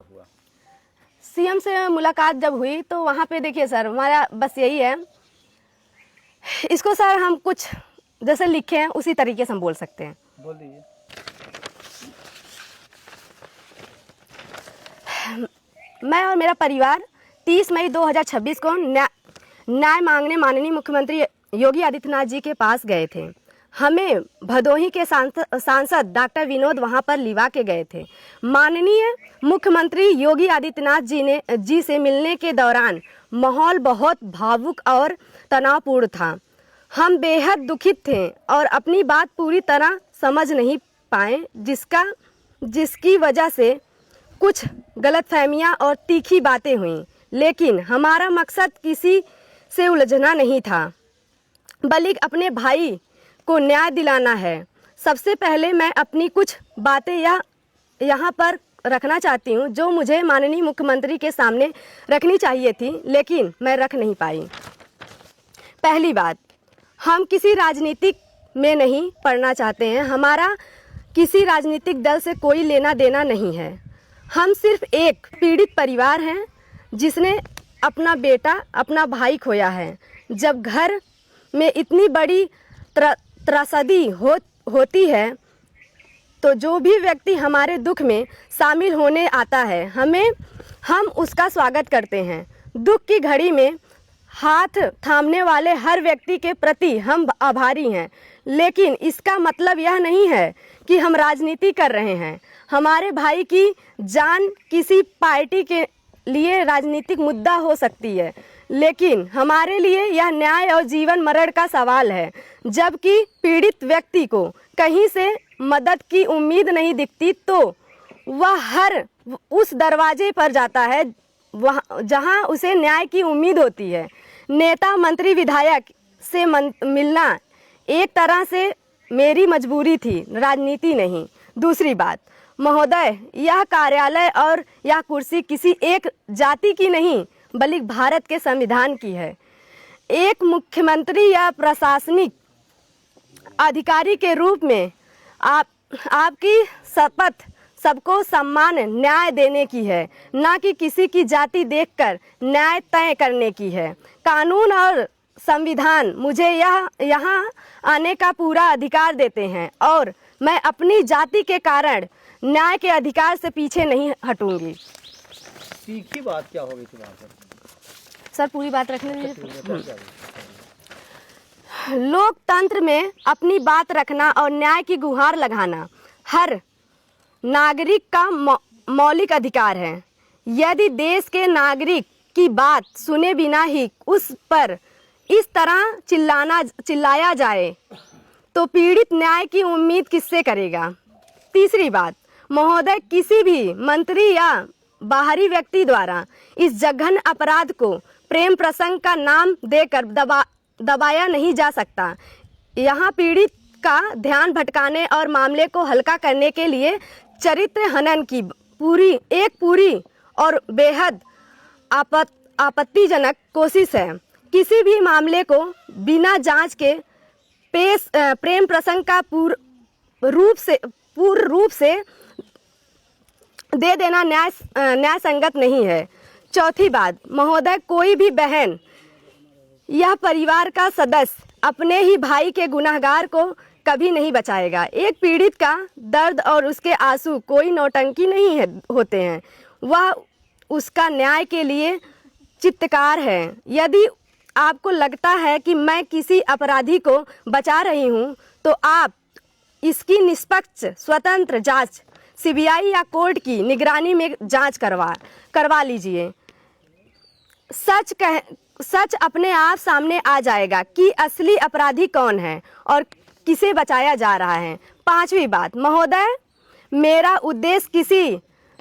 हुआ? सीएम से मुलाकात जब हुई तो वहाँ पे देखिए सर, हमारा बस यही है, इसको सर हम कुछ जैसे लिखे हैं उसी तरीके से हम बोल सकते हैं। बोल दीजिए। मैं और मेरा परिवार 30 मई 2026 को न्याय मांगने माननीय मुख्यमंत्री योगी आदित्यनाथ जी के पास गए थे। हमें भदोही के सांसद डॉक्टर विनोद वहां पर लिवा के गए थे। माननीय मुख्यमंत्री योगी आदित्यनाथ जी से मिलने के दौरान माहौल बहुत भावुक और तनावपूर्ण था। हम बेहद दुखित थे और अपनी बात पूरी तरह समझ नहीं पाए, जिसकी वजह से कुछ गलतफहमियां और तीखी बातें हुईं। लेकिन हमारा मकसद किसी से उलझना नहीं था, बल्कि अपने भाई को न्याय दिलाना है। सबसे पहले मैं अपनी कुछ बातें यहाँ पर रखना चाहती हूँ, जो मुझे माननीय मुख्यमंत्री के सामने रखनी चाहिए थी, लेकिन मैं रख नहीं पाई। पहली बात, हम किसी राजनीतिक में नहीं पड़ना चाहते हैं। हमारा किसी राजनीतिक दल से कोई लेना देना नहीं है। हम सिर्फ एक पीड़ित परिवार हैं जिसने अपना बेटा, अपना भाई खोया है। जब घर में इतनी बड़ी त्रासदी होती है तो जो भी व्यक्ति हमारे दुख में शामिल होने आता है, हम उसका स्वागत करते हैं। दुख की घड़ी में हाथ थामने वाले हर व्यक्ति के प्रति हम आभारी हैं, लेकिन इसका मतलब यह नहीं है कि हम राजनीति कर रहे हैं। हमारे भाई की जान किसी पार्टी के लिए राजनीतिक मुद्दा हो सकती है, लेकिन हमारे लिए यह न्याय और जीवन मरण का सवाल है। जबकि पीड़ित व्यक्ति को कहीं से मदद की उम्मीद नहीं दिखती, तो वह उस दरवाजे पर जाता है जहां उसे न्याय की उम्मीद होती है। नेता, मंत्री, विधायक से मिलना एक तरह से मेरी मजबूरी थी, राजनीति नहीं। दूसरी बात, महोदय, यह कार्यालय और यह कुर्सी किसी एक जाति की नहीं, बल्कि भारत के संविधान की है। एक मुख्यमंत्री या प्रशासनिक अधिकारी के रूप में आपकी शपथ सबको सम्मान न्याय देने की है, ना कि किसी की जाति देखकर न्याय तय करने की है। कानून और संविधान मुझे यहाँ आने का पूरा अधिकार देते हैं और मैं अपनी जाति के कारण न्याय के अधिकार से पीछे नहीं हटूंगी। तीखी बात क्या हो गई थी वहाँ पर? सर पूरी बात रखने दीजिए। लोकतंत्र में अपनी बात रखना और न्याय की गुहार लगाना हर नागरिक का मौलिक अधिकार है। यदि देश के नागरिक की बात सुने बिना ही उस पर इस तरह चिल्लाया जाए तो पीड़ित न्याय की उम्मीद किससे करेगा? तीसरी बात, महोदय, किसी भी मंत्री या बाहरी व्यक्ति द्वारा इस जघन्य अपराध को प्रेम प्रसंग का नाम देकर दबाया नहीं जा सकता। यहाँ पीड़ित का ध्यान भटकाने और मामले को हल्का करने के लिए चरित्र हनन की पूरी और बेहद आपत्तिजनक कोशिश है। किसी भी मामले को बिना जांच के प्रेम प्रसंग का पूर्ण रूप से दे देना न्याय संगत नहीं है। चौथी बात, महोदय, कोई भी बहन या परिवार का सदस्य अपने ही भाई के गुनहगार को कभी नहीं बचाएगा। एक पीड़ित का दर्द और उसके आंसू कोई नौटंकी नहीं होते हैं, वह उसका न्याय के लिए चित्तकार है। यदि आपको लगता है कि मैं किसी अपराधी को बचा रही हूं, तो आप इसकी निष्पक्ष स्वतंत्र जांच सीबीआई या कोर्ट की निगरानी में जांच करवा लीजिए। सच अपने आप सामने आ जाएगा कि असली अपराधी कौन है और किसे बचाया जा रहा है। पांचवी बात, महोदय, मेरा उद्देश्य किसी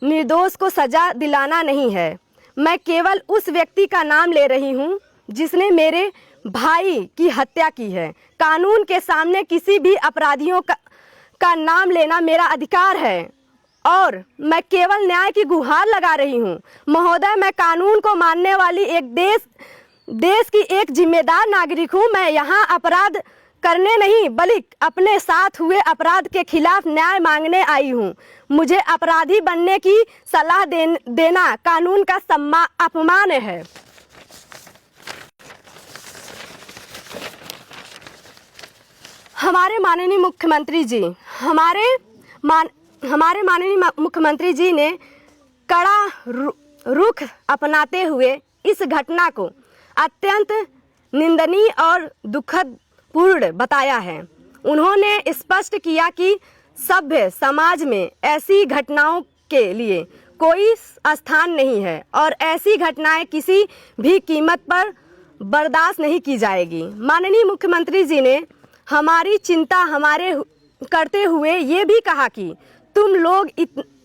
निर्दोष को सजा दिलाना नहीं है। मैं केवल उस व्यक्ति का नाम ले रही हूं जिसने मेरे भाई की हत्या की है। कानून के सामने किसी भी अपराधियों का नाम लेना मेरा अधिकार है और मैं केवल न्याय की गुहार लगा रही हूं। महोदय, मैं कानून को मानने वाली एक देश की एक जिम्मेदार नागरिक हूं। मैं यहाँ अपराध करने नहीं बल्कि अपने साथ हुए अपराध के खिलाफ न्याय मांगने आई हूँ। मुझे अपराधी बनने की सलाह देना कानून का अपमान है। हमारे माननीय मुख्यमंत्री जी हमारे माननीय मुख्यमंत्री जी ने कड़ा रुख अपनाते हुए इस घटना को अत्यंत निंदनीय और दुखद पूर्ण बताया है। उन्होंने स्पष्ट किया कि सभ्य समाज में ऐसी घटनाओं के लिए कोई स्थान नहीं है और ऐसी घटनाएं किसी भी कीमत पर बर्दाश्त नहीं की जाएगी। माननीय मुख्यमंत्री जी ने हमारी चिंता करते हुए ये भी कहा कि तुम लोग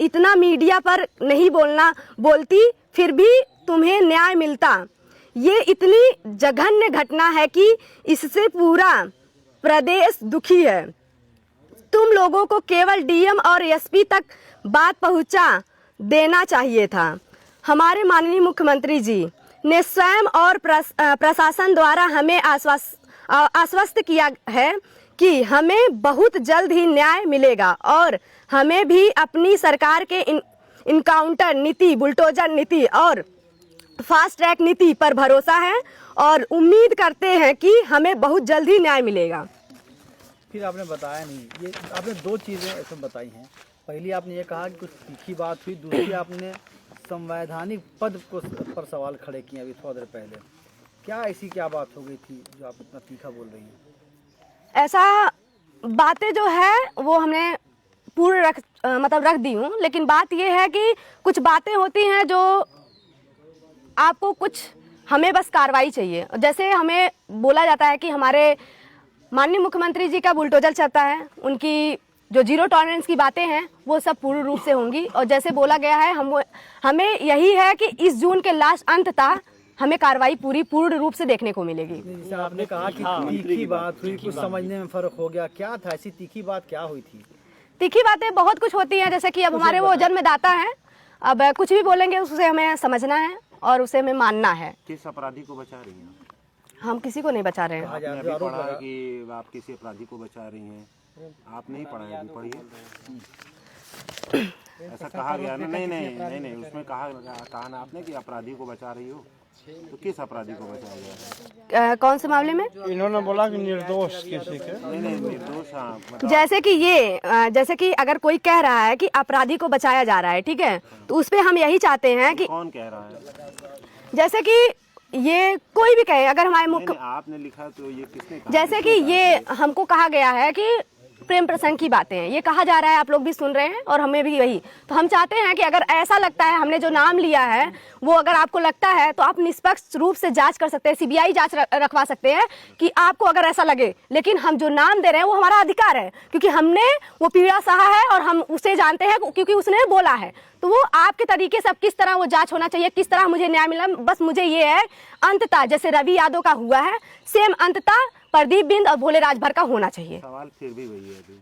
इतना मीडिया पर नहीं बोलती फिर भी तुम्हें न्याय मिलता। ये इतनी जघन्य घटना है कि इससे पूरा प्रदेश दुखी है। तुम लोगों को केवल डीएम और एसपी तक बात पहुंचा देना चाहिए था। हमारे माननीय मुख्यमंत्री जी ने स्वयं और प्रशासन द्वारा हमें आश्वस्त किया है कि हमें बहुत जल्द ही न्याय मिलेगा और हमें भी अपनी सरकार के इनकाउंटर नीति, बुलडोजर नीति और फास्ट ट्रैक नीति पर भरोसा है और उम्मीद करते हैं कि हमें बहुत जल्द ही न्याय मिलेगा। फिर आपने बताया नहीं, ये आपने दो चीज़ें ऐसे बताई हैं। पहली आपने ये कहा कि कुछ तीखी बात हुई, दूसरी आपने संवैधानिक पद को पर सवाल खड़े किए अभी थोड़ा देर पहले। क्या बात हो गई थी जो आप इतना तीखा बोल रही हैं? ऐसा बातें जो है वो हमने पूर्ण रख दी हूँ, लेकिन बात ये है कि कुछ बातें होती हैं जो आपको हमें बस कार्रवाई चाहिए। जैसे हमें बोला जाता है कि हमारे माननीय मुख्यमंत्री जी का बुलडोजर चलता है, उनकी जो जीरो टॉलरेंस की बातें हैं वो सब पूर्ण रूप से होंगी और जैसे बोला गया है हमें यही है कि इस जून के लास्ट अंत तक हमें कार्रवाई पूर्ण रूप से देखने को मिलेगी। जैसे आपने कहा कि तीखी बात हुई, कुछ समझने में फर्क हो गया, क्या था ऐसी तीखी बात क्या हुई थी? तीखी बातें बहुत कुछ होती हैं, जैसे कि अब हमारे वो जन्मदाता हैं, अब कुछ भी बोलेंगे उसे हमें समझना है और उसे हमें मानना है। किस अपराधी को बचा रही हैं? हम किसी को नहीं बचा रहे हैं। आपने अभी पढ़ा है कि आप किसी अपराधी को बचा रही हैं, आप नहीं पढ़ा है, अभी पढ़िए। ऐसा कहा गया ना? नहीं, उसमें कहा ना आपने कि अपराधी को बचा रही हो, तो किस अपराधी को बचाया गया? कौन से मामले में? इन्होंने बोला कि निर्दोष किसी के। नहीं निर्दोष। हाँ, जैसे कि अगर कोई कह रहा है कि अपराधी को बचाया जा रहा है, ठीक है, तो उस पे हम यही चाहते हैं कि कौन कह रहा है? जैसे कि ये कोई भी कहे, अगर हमारे मुख्य आपने लिखा तो ये किसने कहा? जैसे कि ये हमको कहा गया है कि प्रेम प्रसंग की बातें हैं, ये कहा जा रहा है, आप लोग भी सुन रहे हैं और हमें भी वही। तो हम चाहते हैं कि अगर ऐसा लगता है, हमने जो नाम लिया है वो अगर आपको लगता है तो आप निष्पक्ष रूप से जांच कर सकते हैं, सीबीआई जांच रखवा सकते हैं कि आपको अगर ऐसा लगे। लेकिन हम जो नाम दे रहे हैं वो हमारा अधिकार है, क्योंकि हमने वो पीड़ा सहा है और हम उसे जानते हैं क्योंकि उसने बोला है। तो वो आपके तरीके से अब किस तरह वो जांच होना चाहिए, किस तरह मुझे न्याय मिला, बस मुझे ये है अंततः जैसे रवि यादव का हुआ है सेम अंततः प्रदीप बिंद और भोले राजभर का होना चाहिए। सवाल फिर भी वही है, अभी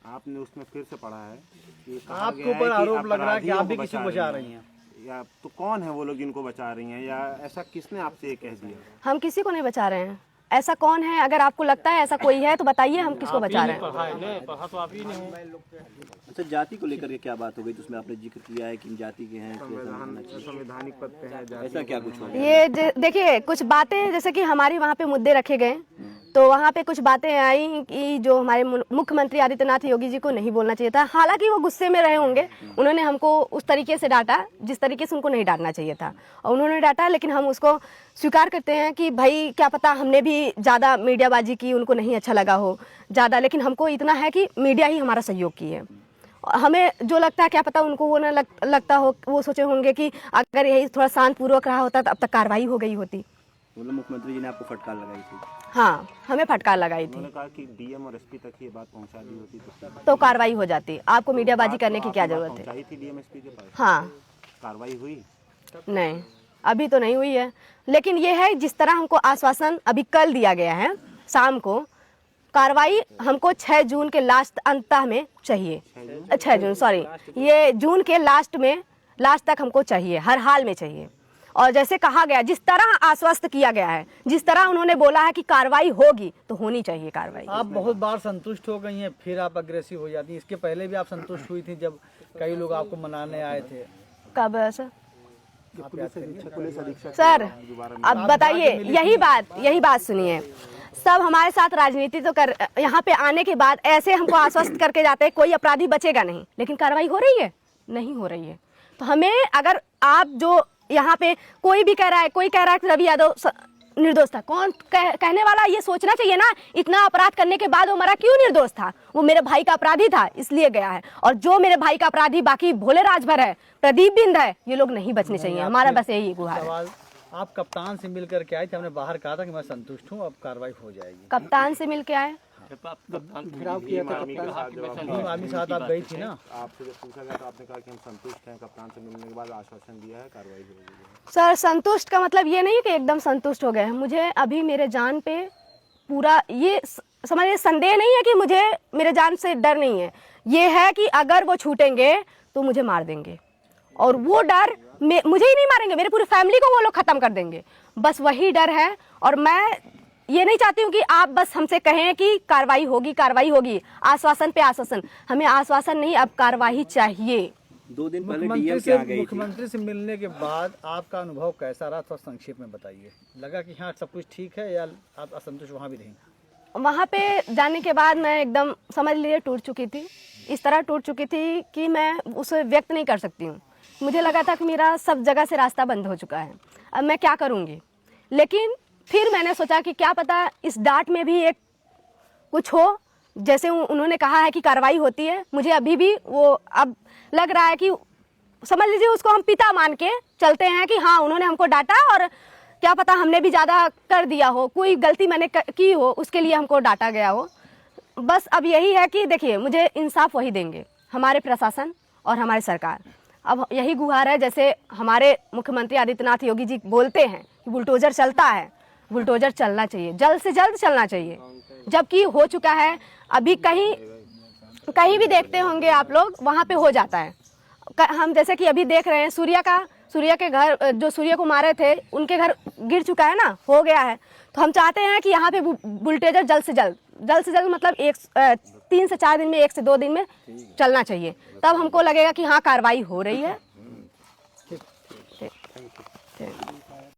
आपने उसमें फिर से पढ़ा है कि आपके ऊपर आरोप लग रहा है कि आप भी किसी को बचा रही हैं, या तो कौन है वो लोग जिनको बचा रही हैं, या ऐसा किसने आपसे ये कह दिया? हम किसी को नहीं बचा रहे हैं। ऐसा कौन है? अगर आपको लगता है ऐसा कोई है तो बताइए, हम किसको बचा रहे हैं। पढ़ा तो आप ही नहीं। अच्छा, जाति को लेकर के क्या बात हो गई? जिसमें आपने जिक्र किया है कि जाति के हैं, संवैधानिक पद पे है, ऐसा क्या कुछ हो? ये देखिए कुछ बातें जैसे कि हमारी वहाँ पे मुद्दे रखे गए तो वहाँ पे कुछ बातें आई कि जो हमारे मुख्यमंत्री आदित्यनाथ योगी जी को नहीं बोलना चाहिए था। हालांकि वो गुस्से में रहे होंगे, उन्होंने हमको उस तरीके से डांटा जिस तरीके से उनको नहीं डांटना चाहिए था और उन्होंने डांटा, लेकिन हम उसको स्वीकार करते हैं कि भाई क्या पता हमने भी ज़्यादा मीडियाबाजी की, उनको नहीं अच्छा लगा हो ज़्यादा, लेकिन हमको इतना है कि मीडिया ही हमारा सहयोग की है। हमें जो लगता है क्या पता उनको वो ना लगता हो, वो सोचे होंगे कि अगर यही थोड़ा शांतपूर्वक रहा होता तो अब तक कार्रवाई हो गई होती। मतलब मुख्यमंत्री जी ने आपको फटकार लगाई थी? हाँ, हमें फटकार लगाई थी। उन्होंने कहा कि डीएम और एसपी तक ये बात पहुंचा दी होती तो कार्रवाई हो जाती। आपको मीडियाबाजी करने की क्या जरूरत है? पहुंचाई थी डीएम एसपी के पास? हाँ। कार्रवाई हुई? नहीं, अभी तो नहीं हुई है, लेकिन ये है जिस तरह हमको आश्वासन अभी कल दिया गया है शाम को, कार्रवाई हमको 6 जून के लास्ट अंत में चाहिए। 6 जून सॉरी, ये जून के लास्ट तक हमको चाहिए, हर हाल में चाहिए। और जैसे कहा गया, जिस तरह आश्वस्त किया गया है, जिस तरह उन्होंने बोला है कि कार्रवाई होगी, तो होनी चाहिए कार्रवाई। आप बहुत बार संतुष्ट हो गई हैं, फिर आप अग्रेसिव हो जाती हैं। इसके पहले भी आप संतुष्ट हुई थी जब कई लोग आपको मनाने आए थे। कब सर? पुलिस अधीक्षक सर अब बताइए, यही बात सुनिए। सब हमारे साथ राजनीति तो कर, यहाँ पे आने के बाद ऐसे हमको आश्वस्त करके जाते हैं कोई अपराधी बचेगा नहीं, लेकिन कार्रवाई हो रही है? नहीं हो रही है। तो हमें, अगर आप जो यहाँ पे कोई भी कह रहा है, कोई कह रहा है कि रवि यादव निर्दोष था, कौन कहने वाला, ये सोचना चाहिए ना, इतना अपराध करने के बाद वो मरा क्यों निर्दोष था? वो मेरे भाई का अपराधी था, इसलिए गया है। और जो मेरे भाई का अपराधी बाकी भोले राजभर है, प्रदीप बिंद है, ये लोग नहीं बचने चाहिए। हमारा बस यही गुहार है। सवाल, आप कप्तान से मिल करके आए थे, हमने बाहर कहा था कि मैं संतुष्ट हूँ, अब कार्रवाई हो जाएगी। कप्तान से मिल के आए? आर्मी साथ आप गई थी ना? आपसे जब पूछा गया तो आपने कहा कि हम संतुष्ट हैं, कप्तान से मिलने के बाद आश्वासन दिया है कार्रवाई होगी। सर संतुष्ट का मतलब ये नहीं कि एकदम संतुष्ट हो गए हैं। मुझे अभी मेरे जान पे पूरा ये समझिए संदेह नहीं है कि मुझे मेरे जान से डर नहीं है। ये है कि अगर वो छूटेंगे तो मुझे मार देंगे, और वो डर मुझे ही नहीं मारेंगे, मेरी पूरी फैमिली को वो लोग खत्म कर देंगे। बस वही डर है। और मैं ये नहीं चाहती हूँ कि आप बस हमसे कहें कि कार्रवाई होगी, कार्रवाई होगी, आश्वासन पे आश्वासन। हमें आश्वासन नहीं, अब कार्रवाई चाहिए। 2 दिन पहले डीएम के यहाँ गई थी। मुख्यमंत्री से मिलने के बाद आपका अनुभव कैसा रहा, थोड़ा संक्षेप में बताइए। लगा कि हाँ सब कुछ ठीक है, या आप असंतुष्ट वहाँ भी रहीं? वहाँ पे जाने के बाद मैं एकदम समझ लीजिए टूट चुकी थी। इस तरह टूट चुकी थी कि मैं उसे व्यक्त नहीं कर सकती हूँ। मुझे लगा था कि मेरा सब जगह से रास्ता बंद हो चुका है, अब मैं क्या करूँगी। लेकिन फिर मैंने सोचा कि क्या पता इस डांट में भी एक कुछ हो। जैसे उन्होंने कहा है कि कार्रवाई होती है, मुझे अभी भी वो अब लग रहा है कि समझ लीजिए उसको हम पिता मान के चलते हैं कि हाँ उन्होंने हमको डांटा, और क्या पता हमने भी ज़्यादा कर दिया हो, कोई गलती मैंने की हो, उसके लिए हमको डांटा गया हो। बस अब यही है कि देखिए मुझे इंसाफ वही देंगे, हमारे प्रशासन और हमारी सरकार। अब यही गुहार है, जैसे हमारे मुख्यमंत्री आदित्यनाथ योगी जी बोलते हैं कि बुलडोजर चलता है, बुलडोजर चलना चाहिए, जल्द से जल्द चलना चाहिए, जबकि हो चुका है। अभी कहीं भी देखते होंगे आप लोग, वहाँ पे हो जाता है। हम जैसे कि अभी देख रहे हैं सूर्या के घर, जो सूर्य को मारे थे उनके घर गिर चुका है ना, हो गया है। तो हम चाहते हैं कि यहाँ पे बुलडोजर जल्द से जल्द मतलब 3 से 4 दिन में, 1 से 2 दिन में चलना चाहिए। तब हमको लगेगा कि हाँ कार्रवाई हो रही है। ठीक।